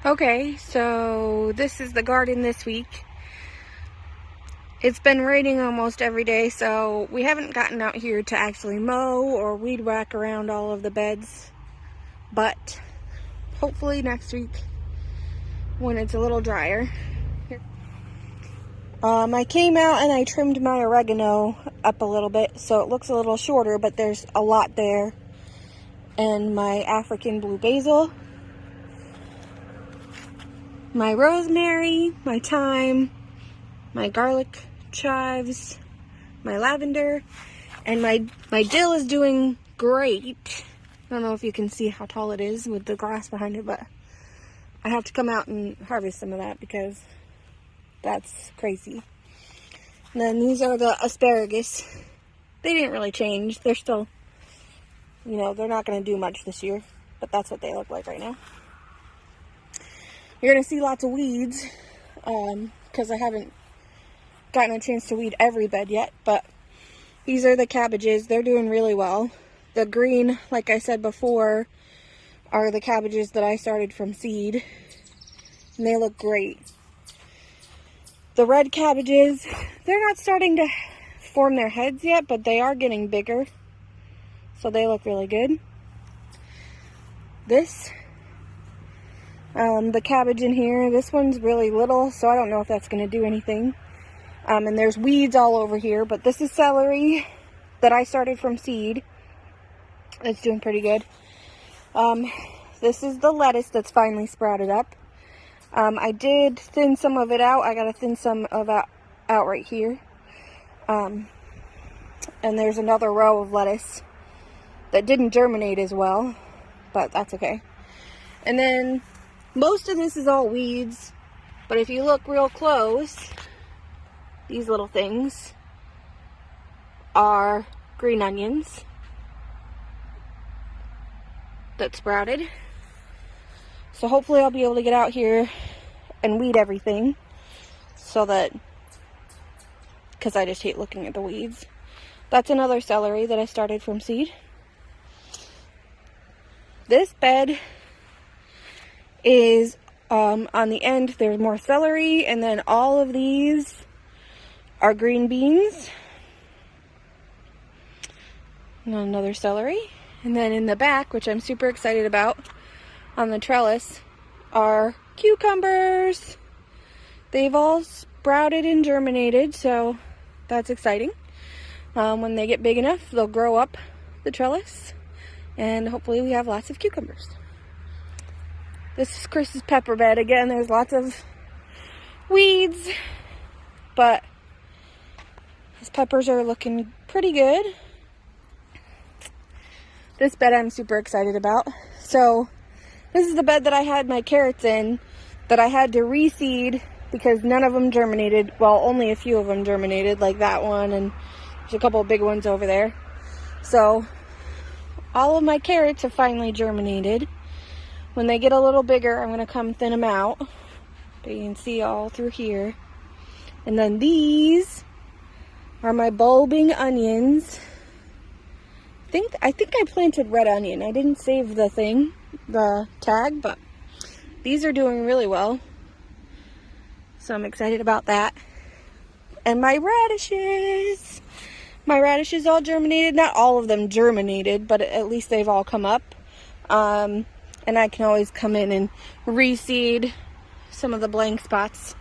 Okay, so this is the garden this week. It's been raining almost every day, so we haven't gotten out here to actually mow or weed whack around all of the beds. But hopefully next week when it's a little drier. I came out and I trimmed my oregano up a little bit so it looks a little shorter, but there's a lot there. And my African blue basil, my rosemary, my thyme, my garlic chives, my lavender, and my dill is doing great. I don't know if you can see how tall it is with the grass behind it, but I have to come out and harvest some of that because that's crazy. And then these are the asparagus. They didn't really change. They're still, they're not going to do much this year, but that's what they look like right now. You're going to see lots of weeds because I haven't gotten a chance to weed every bed yet, but these are the cabbages. They're doing really well. The green, like I said before, are the cabbages that I started from seed, and they look great. The red cabbages, they're not starting to form their heads yet, but they are getting bigger, so they look really good. The cabbage in here, this one's really little, so I don't know if that's going to do anything. And there's weeds all over here, but this is celery that I started from seed. It's doing pretty good. This is the lettuce that's finally sprouted up. I did thin some of it out. I got to thin some of it out right here. And there's another row of lettuce that didn't germinate as well, but that's okay. And then most of this is all weeds, but if you look real close, these little things are green onions that sprouted. So hopefully I'll be able to get out here and weed everything because I just hate looking at the weeds. That's another celery that I started from seed. This bed is on the end, there's more celery, and then all of these are green beans. And another celery. And then in the back, which I'm super excited about, on the trellis, are cucumbers. They've all sprouted and germinated, so that's exciting. When they get big enough, they'll grow up the trellis, and hopefully we have lots of cucumbers. This is Chris's pepper bed. Again, there's lots of weeds, but his peppers are looking pretty good. This bed I'm super excited about. So this is the bed that I had my carrots in that I had to reseed because none of them germinated. Well, only a few of them germinated, like that one, and there's a couple of big ones over there. So all of my carrots have finally germinated. When they get a little bigger, I'm going to come thin them out. But you can see all through here. And then these are my bulbing onions. I think I planted red onion. I didn't save the tag, but these are doing really well. So I'm excited about that. And my radishes. My radishes all germinated. Not all of them germinated, but at least they've all come up. And I can always come in and reseed some of the blank spots.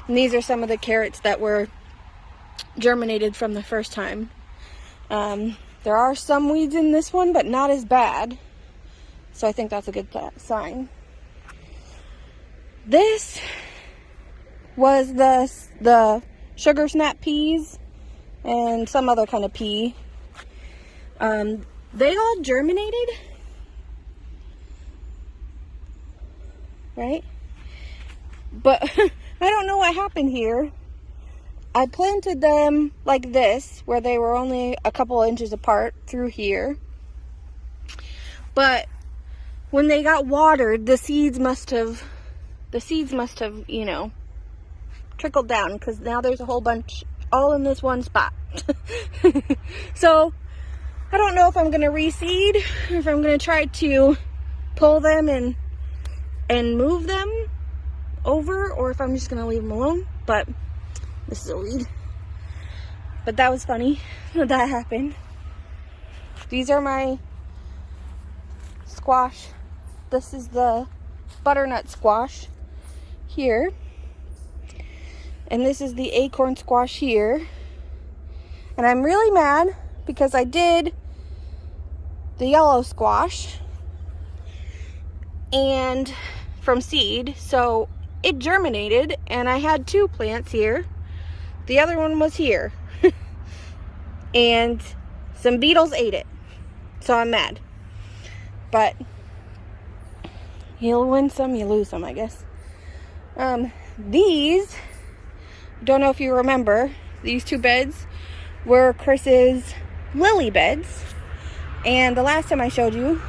And these are some of the carrots that were germinated from the first time. There are some weeds in this one, but not as bad. So I think that's a good sign. This was the sugar snap peas and some other kind of pea. They all germinated, right? But I don't know what happened here. I planted them like this, where they were only a couple inches apart through here. But when they got watered, the seeds must have, trickled down, because now there's a whole bunch all in this one spot. So I don't know if I'm going to reseed, or if I'm going to try to pull them and and move them over, or if I'm just gonna leave them alone. But this is a weed. But that was funny that that happened. These are my squash. This is the butternut squash here. And this is the acorn squash here. And I'm really mad because I did the yellow squash and from seed, so it germinated, and I had 2 plants here. The other one was here. And some beetles ate it. So I'm mad. But you'll win some, you lose some, I guess. These, don't know if you remember, these 2 beds were Chris's lily beds. And the last time I showed you,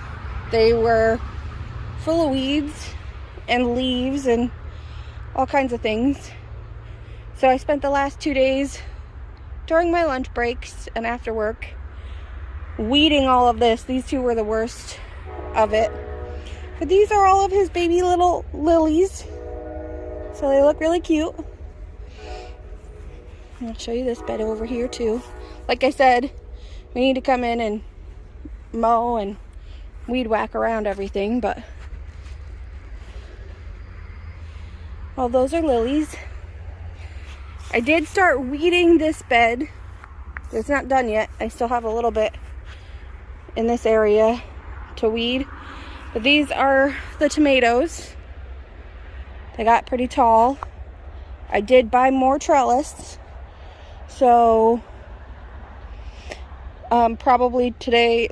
they were full of weeds and leaves and all kinds of things. So I spent the last 2 days during my lunch breaks and after work weeding all of this. These 2 were the worst of it. But these are all of his baby little lilies. So they look really cute. I'll show you this bed over here too. Like I said, we need to come in and mow and weed whack around everything, but all those are lilies. I did start weeding this bed. It's not done yet. I still have a little bit in this area to weed. But these are the tomatoes. They got pretty tall. I did buy more trellis. So probably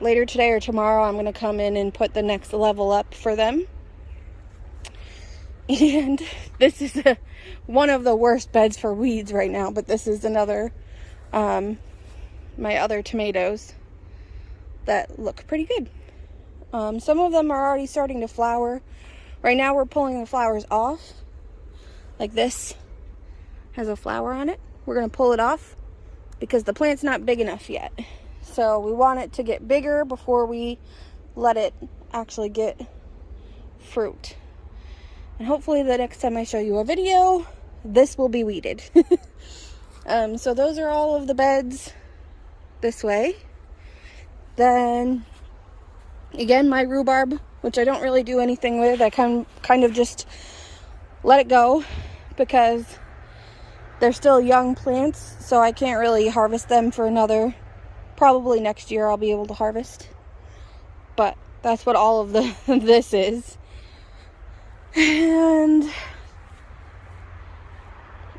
later today or tomorrow, I'm going to come in and put the next level up for them. And this is one of the worst beds for weeds right now, but this is another, my other tomatoes that look pretty good. Some of them are already starting to flower. Right now we're pulling the flowers off. Like this has a flower on it. We're going to pull it off because the plant's not big enough yet. So we want it to get bigger before we let it actually get fruit. And hopefully the next time I show you a video, this will be weeded. So those are all of the beds this way. Then, again, my rhubarb, which I don't really do anything with. I kind of just let it go because they're still young plants, so I can't really harvest them for another, probably next year I'll be able to harvest. But that's what all of this is. And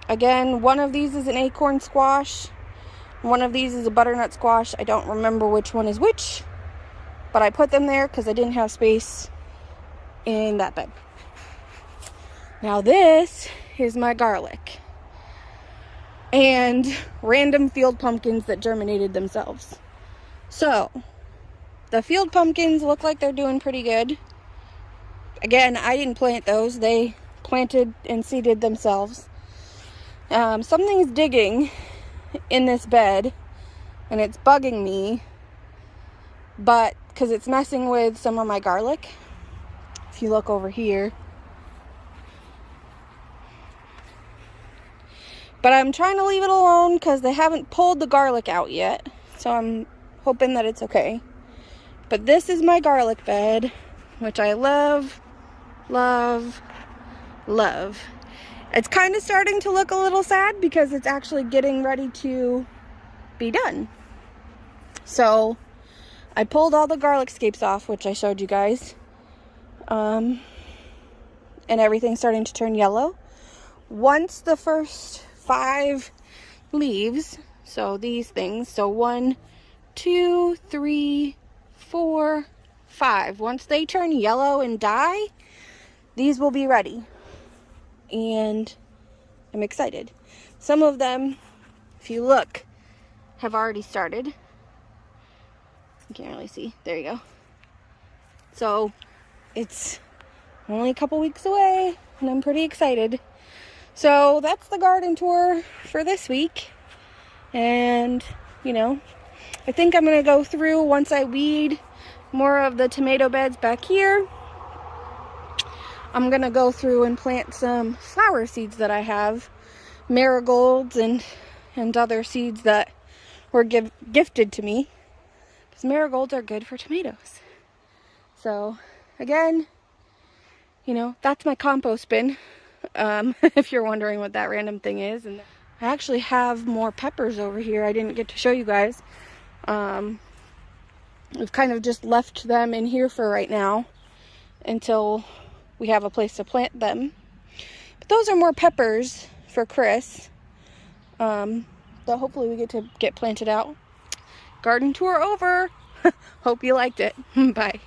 again, one of these is an acorn squash. One of these is a butternut squash. I don't remember which one is which, but I put them there because I didn't have space in that bed. Now this is my garlic and random field pumpkins that germinated themselves. So the field pumpkins look like they're doing pretty good. Again, I didn't plant those. They planted and seeded themselves. Something's digging in this bed and it's bugging me, but because it's messing with some of my garlic. If you look over here, but I'm trying to leave it alone because they haven't pulled the garlic out yet, so I'm hoping that it's okay. But this is my garlic bed, which I love, love, love. It's kind of starting to look a little sad because it's actually getting ready to be done. So I pulled all the garlic scapes off, which I showed you guys. And everything's starting to turn yellow. Once the first 5 leaves, so these things, so 1, 2, 3, 4, 5. Once they turn yellow and die, these will be ready. And I'm excited. Some of them, if you look, have already started. You can't really see. There you go. So it's only a couple weeks away and I'm pretty excited. So that's the garden tour for this week. And, you know, I think I'm going to go through once I weed more of the tomato beds back here. I'm gonna go through and plant some flower seeds that I have, marigolds and other seeds that were gifted to me, because marigolds are good for tomatoes. So again, you know, that's my compost bin, if you're wondering what that random thing is. And I actually have more peppers over here I didn't get to show you guys. We've kind of just left them in here for right now until we have a place to plant them. But those are more peppers for Chris, that hopefully we get planted out. Garden tour over. Hope you liked it. Bye.